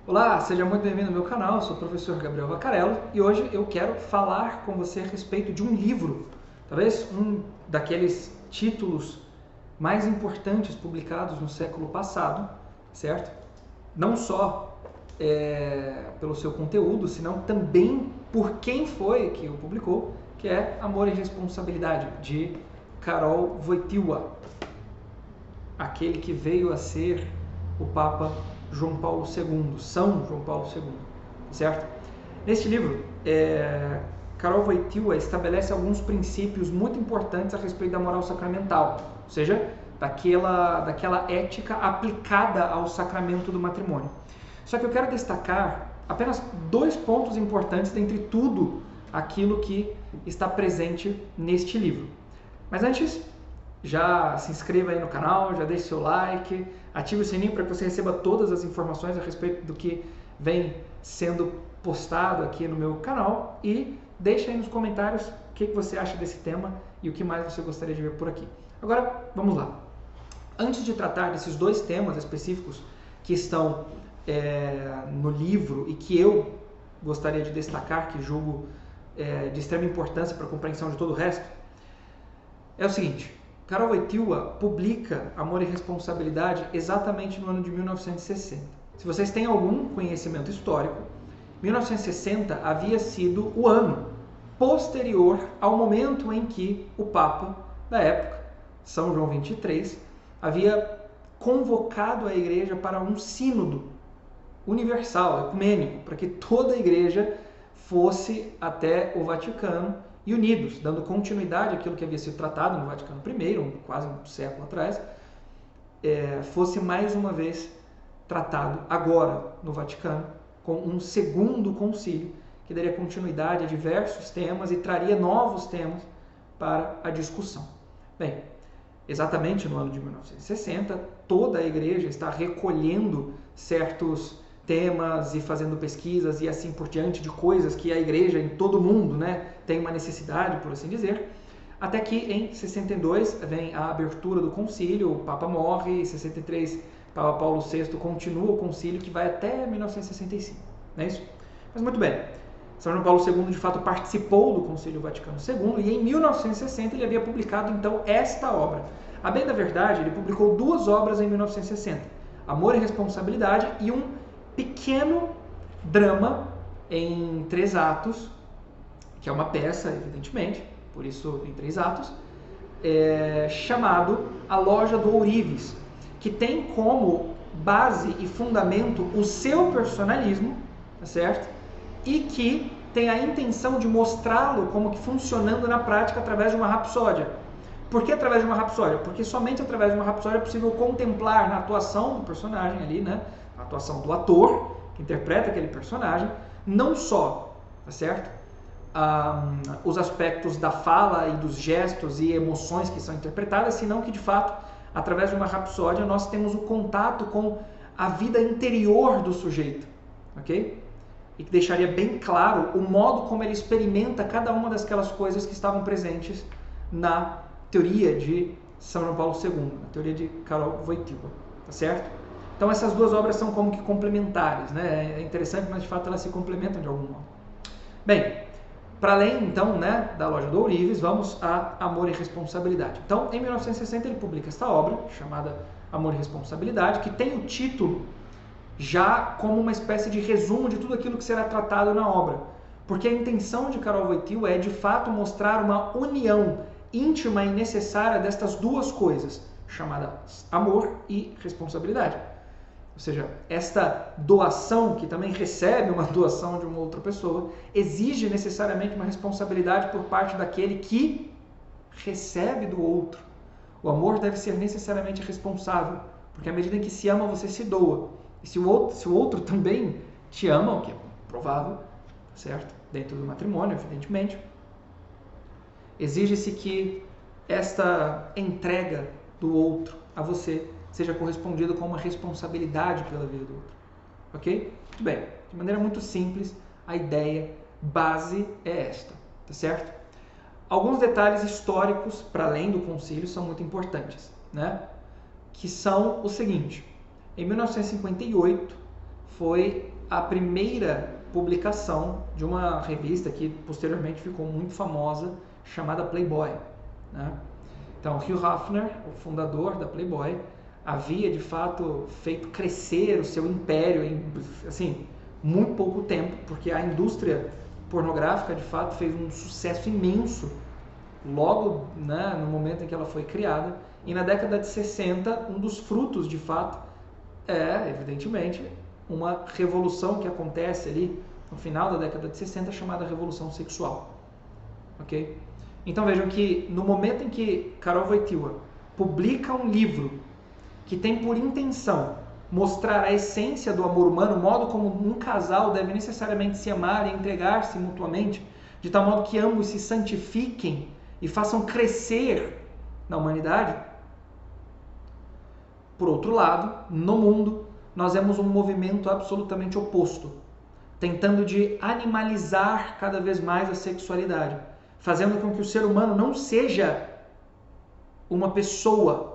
Olá, seja muito bem-vindo ao meu canal, eu sou o professor Gabriel Vaccarello e hoje eu quero falar com você a respeito de um livro, talvez um daqueles títulos mais importantes publicados no século passado, certo? Não só pelo seu conteúdo, senão também por quem foi que o publicou, que é Amor e Responsabilidade, de Karol Wojtyła, aquele que veio a ser o Papa João Paulo II, São João Paulo II, certo? Neste livro, Karol Wojtyła estabelece alguns princípios muito importantes a respeito da moral sacramental, ou seja, daquela ética aplicada ao sacramento do matrimônio. Só que eu quero destacar apenas dois pontos importantes dentre tudo aquilo que está presente neste livro. Mas antes, já se inscreva aí no canal, já deixe seu like, ative o sininho para que você receba todas as informações a respeito do que vem sendo postado aqui no meu canal e deixe aí nos comentários o que você acha desse tema e o que mais você gostaria de ver por aqui. Agora, vamos lá. Antes de tratar desses dois temas específicos que estão no livro e que eu gostaria de destacar, que julgo de extrema importância para a compreensão de todo o resto, é o seguinte: Karol Wojtyła publica Amor e Responsabilidade exatamente no ano de 1960. Se vocês têm algum conhecimento histórico, 1960 havia sido o ano posterior ao momento em que o Papa da época, São João XXIII, havia convocado a Igreja para um sínodo universal, ecumênico, para que toda a Igreja fosse até o Vaticano e unidos, dando continuidade àquilo que havia sido tratado no Vaticano I, quase um século atrás, fosse mais uma vez tratado agora no Vaticano, com um segundo concílio, que daria continuidade a diversos temas e traria novos temas para a discussão. Bem, exatamente no ano de 1960, toda a Igreja está recolhendo certos temas e fazendo pesquisas e assim por diante de coisas que a Igreja em todo o mundo, tem uma necessidade, por assim dizer, até que em 62 vem a abertura do concílio, o Papa morre, em 63 Papa Paulo VI continua o concílio que vai até 1965, não é isso? Mas muito bem, São João Paulo II de fato participou do Concílio Vaticano II e em 1960 ele havia publicado então esta obra. A bem da verdade, ele publicou duas obras em 1960, Amor e Responsabilidade e um pequeno drama em 3 atos, que é uma peça, evidentemente, por isso em 3 atos, chamado A Loja do Ourives, que tem como base e fundamento o seu personalismo, tá certo? E que tem a intenção de mostrá-lo como que funcionando na prática através de uma rapsódia. Por que através de uma rapsódia? Porque somente através de uma rapsódia é possível contemplar na atuação do personagem ali, a atuação do ator que interpreta aquele personagem, não só, tá certo? Os aspectos da fala e dos gestos e emoções que são interpretadas, senão que de fato, através de uma rapsódia, nós temos o contato com a vida interior do sujeito, ok? E que deixaria bem claro o modo como ele experimenta cada uma daquelas coisas que estavam presentes na teoria de São João Paulo II, na teoria de Karol Wojtyła, tá certo? Então essas duas obras são como que complementares, É interessante, mas de fato elas se complementam de algum modo. Bem, para além então, da Loja do Ourives, vamos a Amor e Responsabilidade. Então, em 1960 ele publica esta obra chamada Amor e Responsabilidade, que tem o título já como uma espécie de resumo de tudo aquilo que será tratado na obra, porque a intenção de Karol Wojtyła é de fato mostrar uma união íntima e necessária destas duas coisas, chamadas amor e responsabilidade. Ou seja, esta doação, que também recebe uma doação de uma outra pessoa, exige necessariamente uma responsabilidade por parte daquele que recebe do outro. O amor deve ser necessariamente responsável, porque à medida em que se ama, você se doa. E se o outro também te ama, o que é provável, certo? Dentro do matrimônio, evidentemente, exige-se que esta entrega do outro a você seja correspondido com uma responsabilidade pela vida do outro. Ok? Muito bem. De maneira muito simples, a ideia base é esta. Tá certo? Alguns detalhes históricos, para além do concílio, são muito importantes. Que são o seguinte. Em 1958, foi a primeira publicação de uma revista que posteriormente ficou muito famosa, chamada Playboy, né? Então, Hugh Hefner, o fundador da Playboy, havia de fato feito crescer o seu império em assim, muito pouco tempo, porque a indústria pornográfica de fato fez um sucesso imenso logo, né, no momento em que ela foi criada. E na década de 60, um dos frutos de fato é, evidentemente, uma revolução que acontece ali no final da década de 60, chamada Revolução Sexual. Ok? Então vejam que no momento em que Karol Wojtyła publica um livro que tem por intenção mostrar a essência do amor humano, o modo como um casal deve necessariamente se amar e entregar-se mutuamente, de tal modo que ambos se santifiquem e façam crescer na humanidade. Por outro lado, no mundo, nós vemos um movimento absolutamente oposto, tentando de animalizar cada vez mais a sexualidade, fazendo com que o ser humano não seja uma pessoa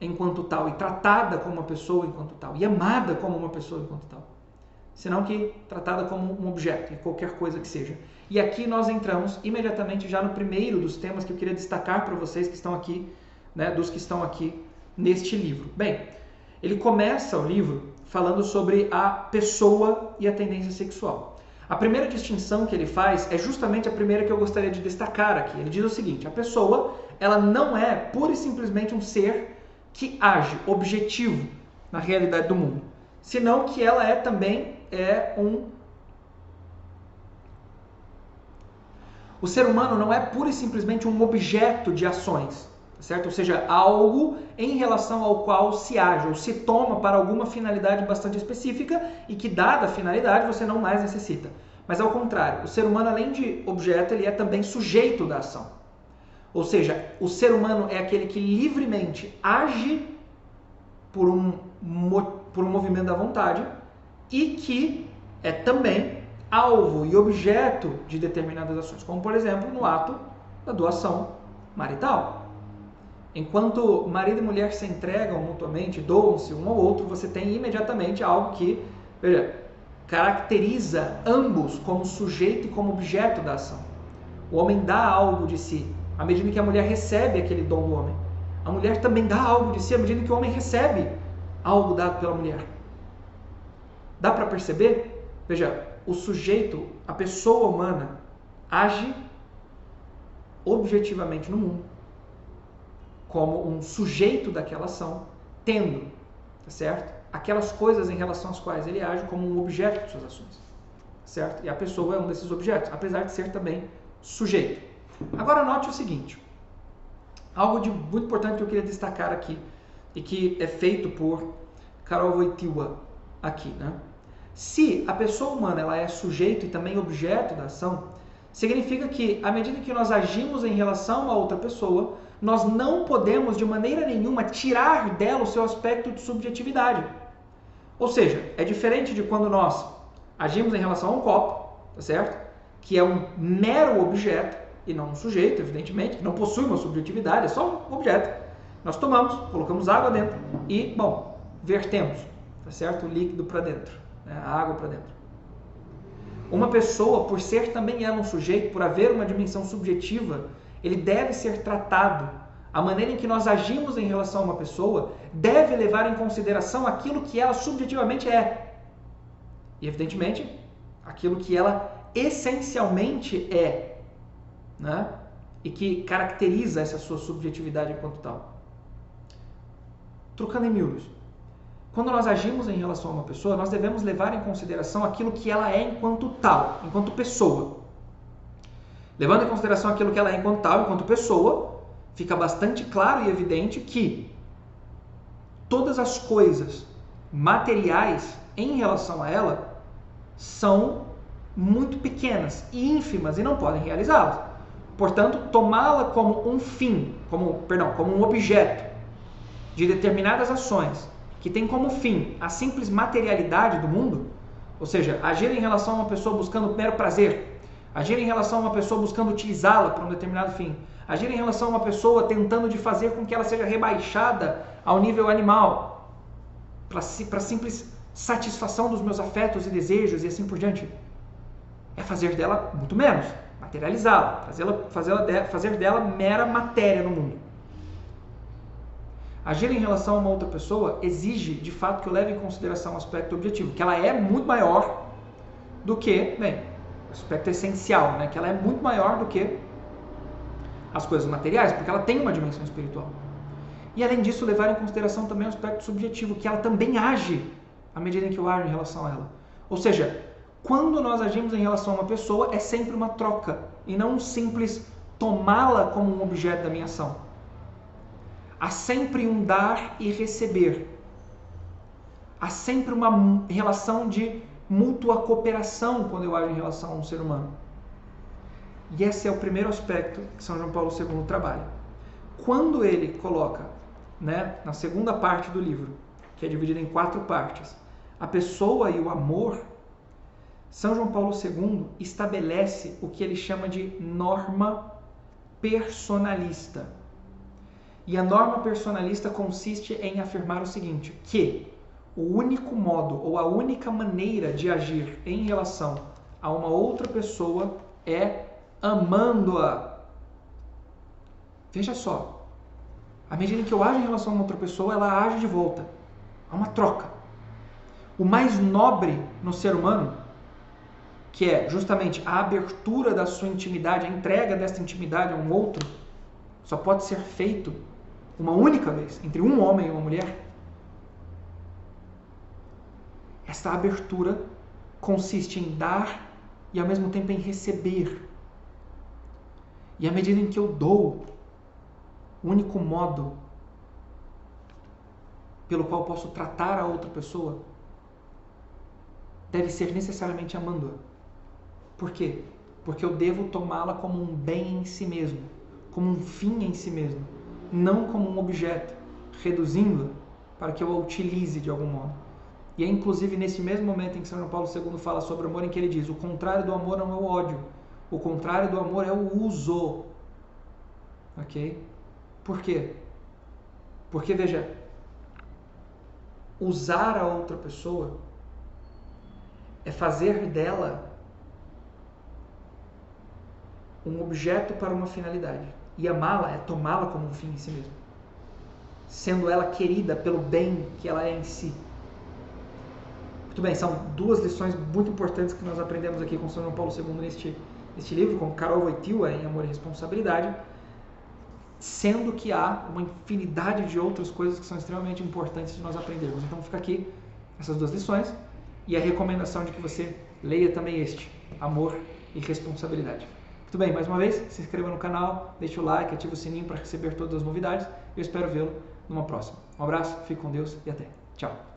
enquanto tal, e tratada como uma pessoa enquanto tal, e amada como uma pessoa enquanto tal, senão que tratada como um objeto, e qualquer coisa que seja. E aqui nós entramos imediatamente já no primeiro dos temas que eu queria destacar para vocês que estão aqui, né, dos que estão aqui neste livro. Bem, ele começa o livro falando sobre a pessoa e a tendência sexual. A primeira distinção que ele faz é justamente a primeira que eu gostaria de destacar aqui. Ele diz o seguinte: a pessoa, ela não é pura e simplesmente um ser que age objetivo na realidade do mundo, senão que ela é também O ser humano não é pura e simplesmente um objeto de ações, certo? Ou seja, algo em relação ao qual se age ou se toma para alguma finalidade bastante específica e que, dada a finalidade, você não mais necessita. Mas ao contrário, o ser humano, além de objeto, ele é também sujeito da ação. Ou seja, o ser humano é aquele que livremente age por um movimento da vontade e que é também alvo e objeto de determinadas ações, como por exemplo no ato da doação marital. Enquanto marido e mulher se entregam mutuamente, doam-se um ao outro, você tem imediatamente algo que, veja, caracteriza ambos como sujeito e como objeto da ação. O homem dá algo de si à medida que a mulher recebe aquele dom do homem. A mulher também dá algo de si à medida que o homem recebe algo dado pela mulher. Dá para perceber? Veja, o sujeito, a pessoa humana, age objetivamente no mundo como um sujeito daquela ação, tendo, tá certo? Aquelas coisas em relação às quais ele age como um objeto de suas ações, certo? E a pessoa é um desses objetos, apesar de ser também sujeito. Agora note o seguinte, algo de muito importante que eu queria destacar aqui, e que é feito por Karol Wojtyła aqui, né? Se a pessoa humana ela é sujeito e também objeto da ação, significa que, à medida que nós agimos em relação a outra pessoa, nós não podemos de maneira nenhuma tirar dela o seu aspecto de subjetividade. Ou seja, é diferente de quando nós agimos em relação a um copo, tá certo? Que é um mero objeto e não um sujeito, evidentemente, que não possui uma subjetividade, é só um objeto. Nós tomamos, colocamos água dentro e, bom, vertemos, tá certo? O líquido para dentro, né? A água para dentro. Uma pessoa, por ser também ela um sujeito, por haver uma dimensão subjetiva, ele deve ser tratado. A maneira em que nós agimos em relação a uma pessoa deve levar em consideração aquilo que ela subjetivamente é. E, evidentemente, aquilo que ela essencialmente é, né? E que caracteriza essa sua subjetividade enquanto tal. Trocando em miúdos, quando nós agimos em relação a uma pessoa, nós devemos levar em consideração aquilo que ela é enquanto tal, enquanto pessoa. Levando em consideração aquilo que ela é enquanto tal, enquanto pessoa, fica bastante claro e evidente que todas as coisas materiais em relação a ela são muito pequenas e ínfimas e não podem realizá-las. Portanto, tomá-la como um fim, como um objeto de determinadas ações que tem como fim a simples materialidade do mundo, ou seja, agir em relação a uma pessoa buscando mero prazer, agir em relação a uma pessoa buscando utilizá-la para um determinado fim, agir em relação a uma pessoa tentando de fazer com que ela seja rebaixada ao nível animal, para simples satisfação dos meus afetos e desejos e assim por diante. É fazer dela muito menos, materializá-la, fazer dela mera matéria no mundo. Agir em relação a uma outra pessoa exige, de fato, que eu leve em consideração o aspecto objetivo, que ela é muito maior do que, o aspecto essencial, né? Que ela é muito maior do que as coisas materiais, porque ela tem uma dimensão espiritual. E além disso, levar em consideração também o aspecto subjetivo, que ela também age à medida em que eu ajo em relação a ela. Ou seja, quando nós agimos em relação a uma pessoa, é sempre uma troca, e não um simples tomá-la como um objeto da minha ação. Há sempre um dar e receber. Há sempre uma relação de mútua cooperação quando eu ajo em relação a um ser humano. E esse é o primeiro aspecto que São João Paulo II trabalha. Quando ele coloca, na segunda parte do livro, que é dividida em 4 partes, a pessoa e o amor, São João Paulo II estabelece o que ele chama de norma personalista. E a norma personalista consiste em afirmar o seguinte, que o único modo ou a única maneira de agir em relação a uma outra pessoa é amando-a. Veja só, à medida que eu ajo em relação a uma outra pessoa, ela age de volta. Há uma troca. O mais nobre no ser humano, que é justamente a abertura da sua intimidade, a entrega desta intimidade a um outro, só pode ser feito uma única vez, entre um homem e uma mulher. Esta abertura consiste em dar e ao mesmo tempo em receber. E à medida em que eu dou, o único modo pelo qual posso tratar a outra pessoa deve ser necessariamente amando-a. Por quê? Porque eu devo tomá-la como um bem em si mesmo, como um fim em si mesmo, não como um objeto, reduzindo-a para que eu a utilize de algum modo. E é inclusive nesse mesmo momento em que São João Paulo II fala sobre o amor, em que ele diz, o contrário do amor não é o ódio, o contrário do amor é o uso. Ok? Por quê? Porque, veja, usar a outra pessoa é fazer dela um objeto para uma finalidade. E amá-la é tomá-la como um fim em si mesmo, sendo ela querida pelo bem que ela é em si. Muito bem, são 2 lições muito importantes que nós aprendemos aqui com São João Paulo II neste livro, com Karol Wojtyła em Amor e Responsabilidade, sendo que há uma infinidade de outras coisas que são extremamente importantes de nós aprendermos. Então fica aqui essas 2 lições e a recomendação de que você leia também este, Amor e Responsabilidade. Muito bem, mais uma vez, se inscreva no canal, deixe o like, ative o sininho para receber todas as novidades. Eu espero vê-lo numa próxima. Um abraço, fique com Deus e até. Tchau.